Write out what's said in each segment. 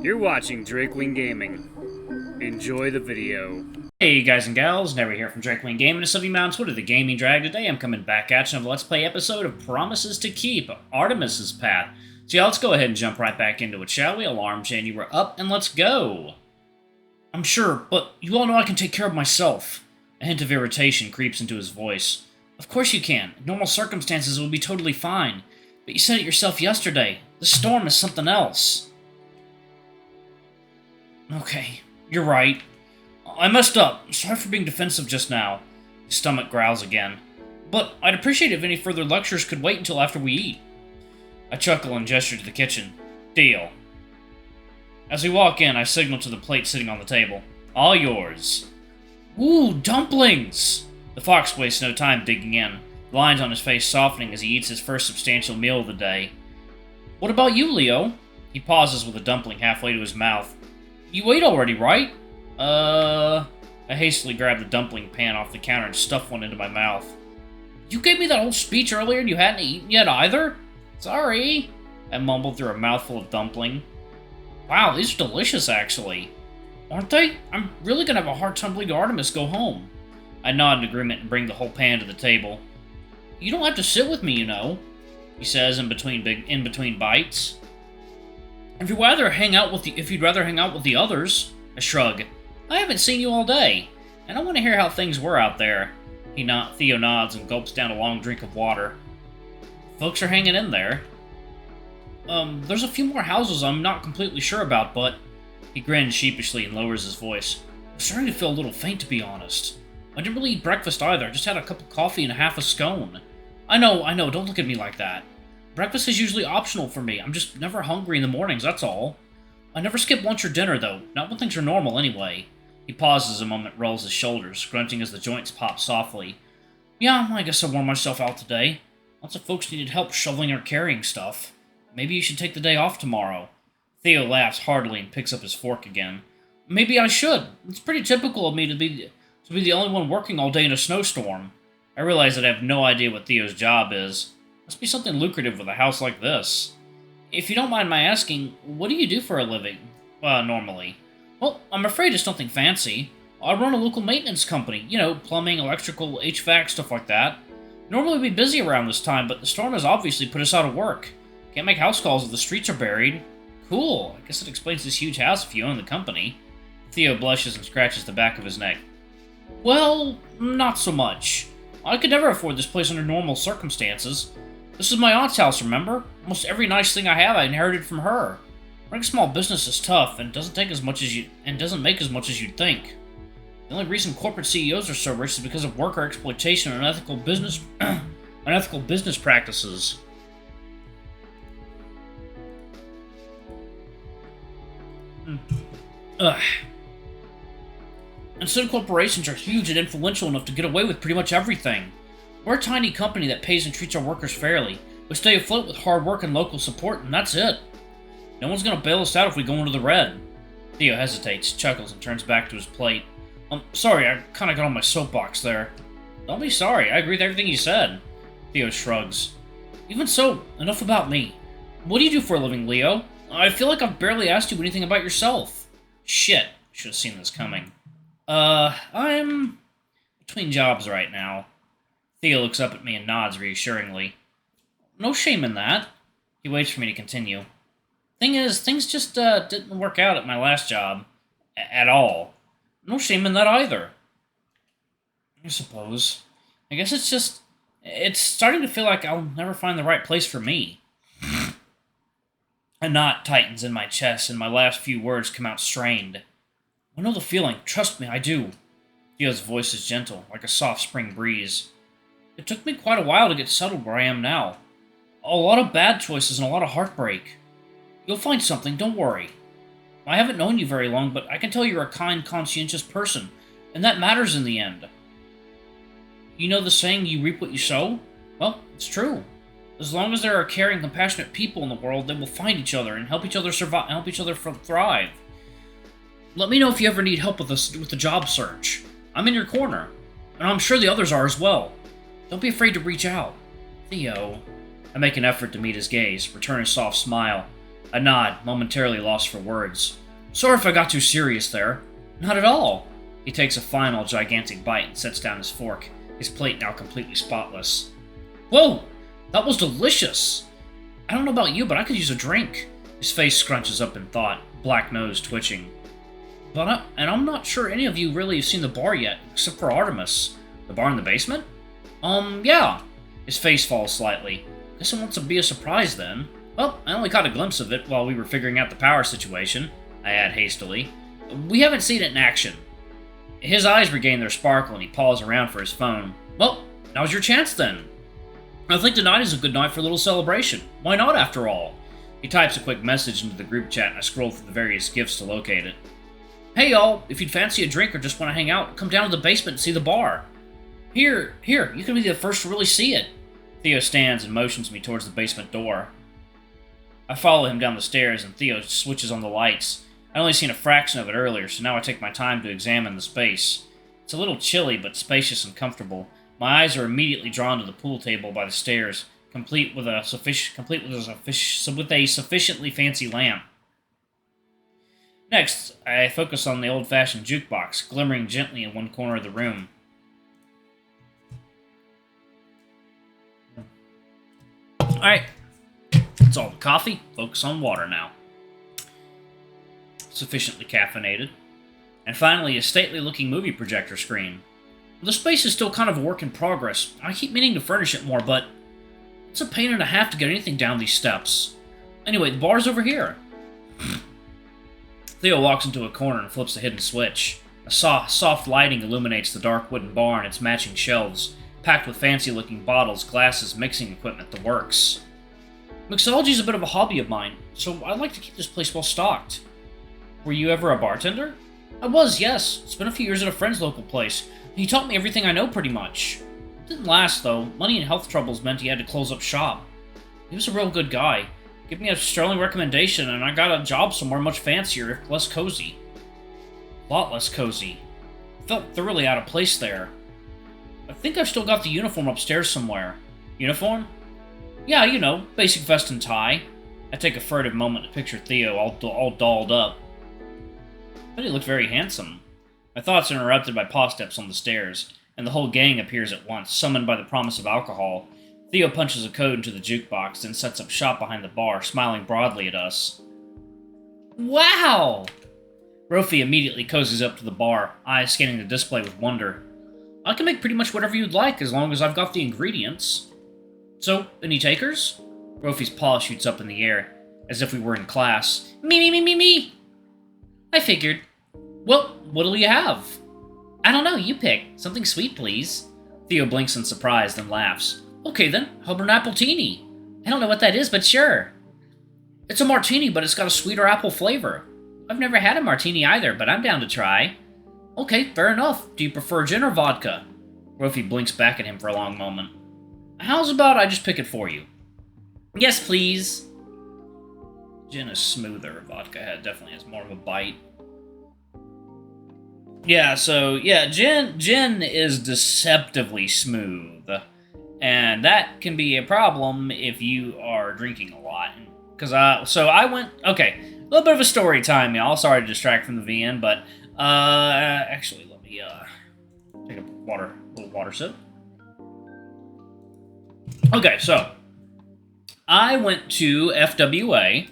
You're watching Drakewing Gaming. Enjoy the video. Hey guys and gals, Never here from Drakewing Gaming and Sunny Mountain Twitter, the Gaming Drag. Today I'm coming back at you on the Let's Play episode of Promises to Keep, Artemis's Path. So yeah, let's go ahead and jump right back into it, shall we? Alarm chain, you were up, and let's go! I'm sure, but you all know I can take care of myself. A hint of irritation creeps into his voice. Of course you can. In normal circumstances it would be totally fine. But you said it yourself yesterday. The storm is something else. Okay, you're right. I messed up. Sorry for being defensive just now. His stomach growls again. But I'd appreciate it if any further lectures could wait until after we eat. I chuckle and gesture to the kitchen. Deal. As we walk in, I signal to the plate sitting on the table. All yours. Ooh, dumplings! The fox wastes no time digging in, the lines on his face softening as he eats his first substantial meal of the day. What about you, Leo? He pauses with a dumpling halfway to his mouth. You ate already, right? I hastily grabbed the dumpling pan off the counter and stuffed one into my mouth. You gave me that whole speech earlier and you hadn't eaten yet either? Sorry, I mumbled through a mouthful of dumpling. Wow, these are delicious, actually. Aren't they? I'm really gonna have a hard time letting Artemis go home. I nod in agreement and bring the whole pan to the table. You don't have to sit with me, you know, he says in between bites. If you'd rather hang out with the others, I shrug. I haven't seen you all day, and I want to hear how things were out there. Theo nods and gulps down a long drink of water. Folks are hanging in there. There's a few more houses I'm not completely sure about, but... He grins sheepishly and lowers his voice. I'm starting to feel a little faint, to be honest. I didn't really eat breakfast either, I just had a cup of coffee and a half a scone. I know, don't look at me like that. Breakfast is usually optional for me, I'm just never hungry in the mornings, that's all. I never skip lunch or dinner, though, not when things are normal anyway. He pauses a moment, rolls his shoulders, grunting as the joints pop softly. Yeah, I guess I wore myself out today. Lots of folks needed help shoveling or carrying stuff. Maybe you should take the day off tomorrow. Theo laughs heartily and picks up his fork again. Maybe I should. It's pretty typical of me to be the only one working all day in a snowstorm. I realize that I have no idea what Theo's job is. Must be something lucrative with a house like this. If you don't mind my asking, what do you do for a living? Normally. Well, I'm afraid it's nothing fancy. I run a local maintenance company. You know, plumbing, electrical, HVAC, stuff like that. Normally we'd be busy around this time, but the storm has obviously put us out of work. Can't make house calls if the streets are buried. Cool. I guess it explains this huge house if you own the company. Theo blushes and scratches the back of his neck. Well, not so much. I could never afford this place under normal circumstances. This is my aunt's house, remember? Almost every nice thing I have I inherited from her. Running a small business is tough and doesn't make as much as you'd think. The only reason corporate CEOs are so rich is because of worker exploitation and unethical business practices. Instead, corporations are huge and influential enough to get away with pretty much everything. We're a tiny company that pays and treats our workers fairly. We stay afloat with hard work and local support, and that's it. No one's gonna bail us out if we go into the red. Theo hesitates, chuckles, and turns back to his plate. Sorry, I kinda got on my soapbox there. Don't be sorry, I agree with everything you said. Theo shrugs. Even so, enough about me. What do you do for a living, Leo? I feel like I've barely asked you anything about yourself. Shit, should have seen this coming. I'm between jobs right now. Theo looks up at me and nods reassuringly. No shame in that. He waits for me to continue. Thing is, things just didn't work out at my last job. At all. No shame in that either. I suppose. I guess it's starting to feel like I'll never find the right place for me. A knot tightens in my chest, and my last few words come out strained. I know the feeling. Trust me, I do. Theo's voice is gentle, like a soft spring breeze. It took me quite a while to get settled where I am now. A lot of bad choices and a lot of heartbreak. You'll find something, don't worry. I haven't known you very long, but I can tell you're a kind, conscientious person, and that matters in the end. You know the saying, you reap what you sow? Well, it's true. As long as there are caring, compassionate people in the world, they will find each other and help each other survive, help each other thrive. Let me know if you ever need help with the job search. I'm in your corner, and I'm sure the others are as well. Don't be afraid to reach out. Theo. I make an effort to meet his gaze, return a soft smile. I nod, momentarily lost for words. Sorry if I got too serious there. Not at all. He takes a final gigantic bite and sets down his fork, his plate now completely spotless. Whoa! That was delicious! I don't know about you, but I could use a drink. His face scrunches up in thought, black nose twitching. And I'm not sure any of you really have seen the bar yet, except for Artemis. The bar in the basement? Yeah. His face falls slightly. Guess it wants to be a surprise then. Well, I only caught a glimpse of it while we were figuring out the power situation, I add hastily. We haven't seen it in action. His eyes regain their sparkle and he paws around for his phone. Well, now's your chance then. I think tonight is a good night for a little celebration. Why not, after all? He types a quick message into the group chat and I scroll through the various gifts to locate it. Hey y'all, if you'd fancy a drink or just want to hang out, come down to the basement and see the bar. Here, you can be the first to really see it. Theo stands and motions me towards the basement door. I follow him down the stairs and Theo switches on the lights. I'd only seen a fraction of it earlier, so now I take my time to examine the space. It's a little chilly, but spacious and comfortable. My eyes are immediately drawn to the pool table by the stairs, complete with a sufficiently fancy lamp. Next, I focus on the old-fashioned jukebox, glimmering gently in one corner of the room. Alright, that's all the coffee. Focus on water now. Sufficiently caffeinated. And finally, a stately-looking movie projector screen. The space is still kind of a work in progress. I keep meaning to furnish it more, but it's a pain and a half to get anything down these steps. Anyway, the bar's over here. Theo walks into a corner and flips the hidden switch. A soft lighting illuminates the dark wooden bar and its matching shelves, packed with fancy-looking bottles, glasses, mixing equipment, the works. Mixology is a bit of a hobby of mine, so I'd like to keep this place well stocked. Were you ever a bartender? I was, yes. Spent a few years at a friend's local place. He taught me everything I know, pretty much. It didn't last, though. Money and health troubles meant he had to close up shop. He was a real good guy. Gave me a sterling recommendation, and I got a job somewhere much fancier, less cozy. A lot less cozy. I felt thoroughly out of place there. I think I've still got the uniform upstairs somewhere. Uniform? Yeah, you know, basic vest and tie. I take a furtive moment to picture Theo all dolled up. But he looked very handsome. My thoughts are interrupted by paw steps on the stairs, and the whole gang appears at once, summoned by the promise of alcohol. Theo punches a code into the jukebox, then sets up shop behind the bar, smiling broadly at us. Wow! Rofi immediately cozies up to the bar, eyes scanning the display with wonder. I can make pretty much whatever you'd like, as long as I've got the ingredients. So, any takers? Rofi's paw shoots up in the air, as if we were in class. Me! I figured. Well, what'll you have? I don't know, you pick. Something sweet, please. Theo blinks in surprise, then laughs. Okay then, how about an appletini? I don't know what that is, but sure. It's a martini, but it's got a sweeter apple flavor. I've never had a martini either, but I'm down to try. Okay, fair enough. Do you prefer gin or vodka? Rofi blinks back at him for a long moment. How's about I just pick it for you? Yes, please. Gin is smoother. Vodka definitely has more of a bite. Yeah, so, yeah, gin is deceptively smooth. And that can be a problem if you are drinking a lot. So I went, okay, a little bit of a story time, y'all. Sorry to distract from the VN, but, actually, let me, take a little water sip. Okay, so, I went to FWA.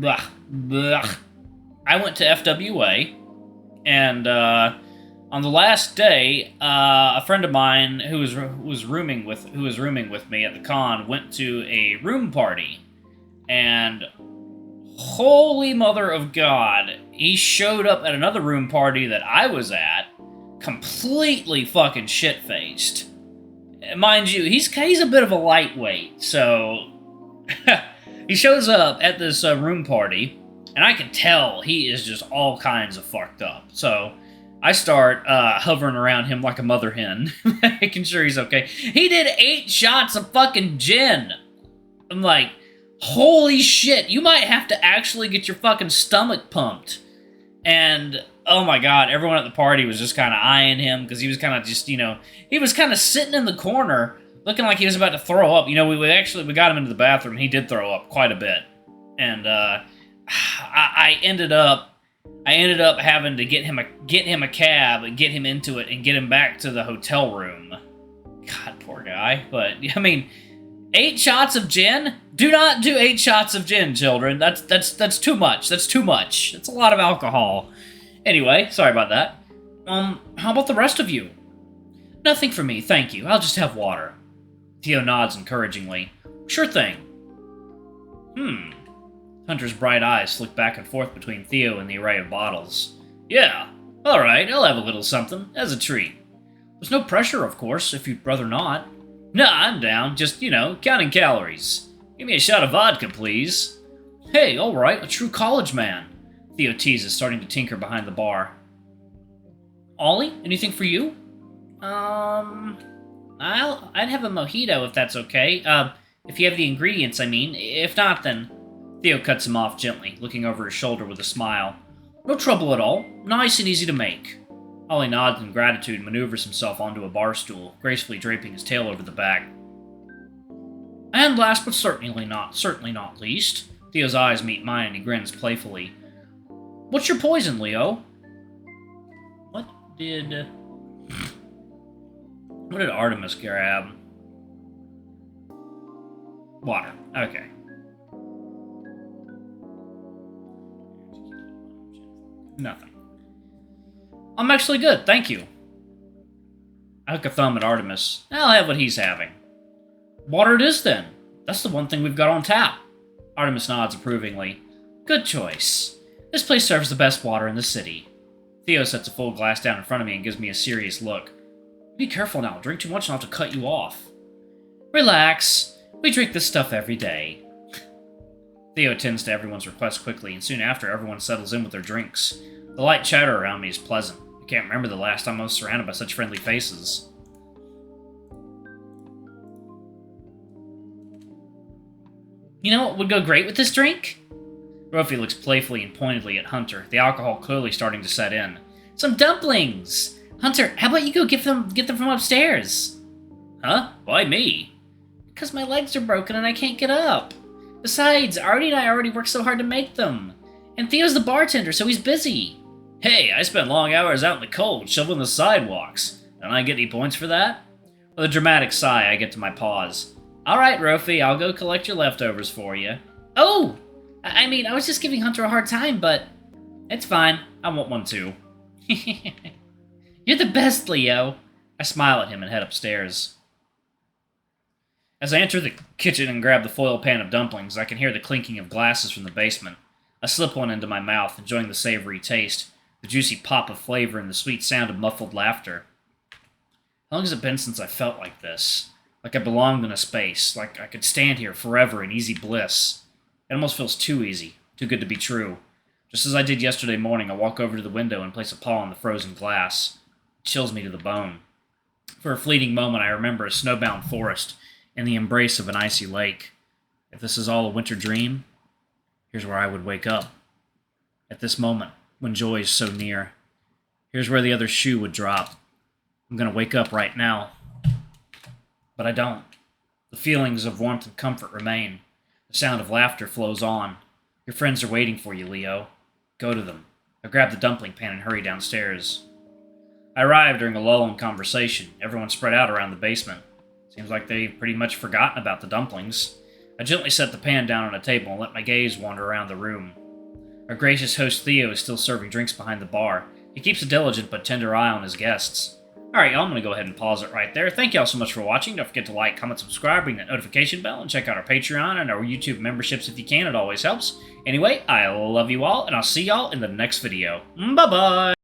I went to FWA, and, on the last day, a friend of mine who was rooming with me at the con went to a room party, and holy mother of God, he showed up at another room party that I was at, completely fucking shit-faced. Mind you, he's a bit of a lightweight, so he shows up at this room party, and I can tell he is just all kinds of fucked up. So I start hovering around him like a mother hen, making sure he's okay. He did 8 shots of fucking gin. I'm like, holy shit, you might have to actually get your fucking stomach pumped. And, oh my god, everyone at the party was just kind of eyeing him, because he was kind of just, he was kind of sitting in the corner, looking like he was about to throw up. We got him into the bathroom, and he did throw up quite a bit. and I ended up having to get him a cab and get him into it and get him back to the hotel room. God, poor guy. But I mean, 8 shots of gin? Do not do 8 shots of gin, children. That's too much. That's too much. That's a lot of alcohol. Anyway, sorry about that. How about the rest of you? Nothing for me, thank you. I'll just have water. Theo nods encouragingly. Sure thing. Hunter's bright eyes flick back and forth between Theo and the array of bottles. Yeah, alright, I'll have a little something, as a treat. There's no pressure, of course, if you'd rather not. Nah, I'm down, just, counting calories. Give me a shot of vodka, please. Hey, alright, a true college man. Theo teases, starting to tinker behind the bar. Ollie, anything for you? I'd have a mojito if that's okay. If you have the ingredients, I mean. If not, then... Theo cuts him off gently, looking over his shoulder with a smile. No trouble at all. Nice and easy to make. Ollie nods in gratitude and maneuvers himself onto a bar stool, gracefully draping his tail over the back. And last but certainly not least, Theo's eyes meet mine and he grins playfully. What's your poison, Leo? What did Artemis grab? Water. Okay. Nothing. I'm actually good, thank you. I hook a thumb at Artemis. I'll have what he's having. Water it is, then. That's the one thing we've got on tap. Artemis nods approvingly. Good choice. This place serves the best water in the city. Theo sets a full glass down in front of me and gives me a serious look. Be careful now. Drink too much and I'll have to cut you off. Relax. We drink this stuff every day. Theo attends to everyone's request quickly, and soon after, everyone settles in with their drinks. The light chatter around me is pleasant. I can't remember the last time I was surrounded by such friendly faces. You know what would go great with this drink? Rofi looks playfully and pointedly at Hunter, the alcohol clearly starting to set in. Some dumplings! Hunter, how about you go get them from upstairs? Huh? Why me? Because my legs are broken and I can't get up. Besides, Artie and I already worked so hard to make them. And Theo's the bartender, so he's busy. Hey, I spent long hours out in the cold, shoveling the sidewalks. Don't I get any points for that? With a dramatic sigh, I get to my pause. Alright, Rofi, I'll go collect your leftovers for you. Oh! I mean, I was just giving Hunter a hard time, but... It's fine. I want one too. You're the best, Leo. I smile at him and head upstairs. As I enter the kitchen and grab the foil pan of dumplings, I can hear the clinking of glasses from the basement. I slip one into my mouth, enjoying the savory taste, the juicy pop of flavor, and the sweet sound of muffled laughter. How long has it been since I felt like this? Like I belonged in a space, like I could stand here forever in easy bliss. It almost feels too easy, too good to be true. Just as I did yesterday morning, I walk over to the window and place a paw on the frozen glass. It chills me to the bone. For a fleeting moment, I remember a snowbound forest and the embrace of an icy lake. If this is all a winter dream, here's where I would wake up. At this moment, when joy is so near, here's where the other shoe would drop. I'm gonna wake up right now. But I don't. The feelings of warmth and comfort remain. The sound of laughter flows on. Your friends are waiting for you, Leo. Go to them. I grab the dumpling pan and hurry downstairs. I arrive during a lull in conversation. Everyone spread out around the basement. Seems like they've pretty much forgotten about the dumplings. I gently set the pan down on a table and let my gaze wander around the room. Our gracious host Theo is still serving drinks behind the bar. He keeps a diligent but tender eye on his guests. Alright, y'all, I'm going to go ahead and pause it right there. Thank y'all so much for watching. Don't forget to like, comment, subscribe, ring that notification bell, and check out our Patreon and our YouTube memberships if you can. It always helps. Anyway, I love you all, and I'll see y'all in the next video. Bye-bye!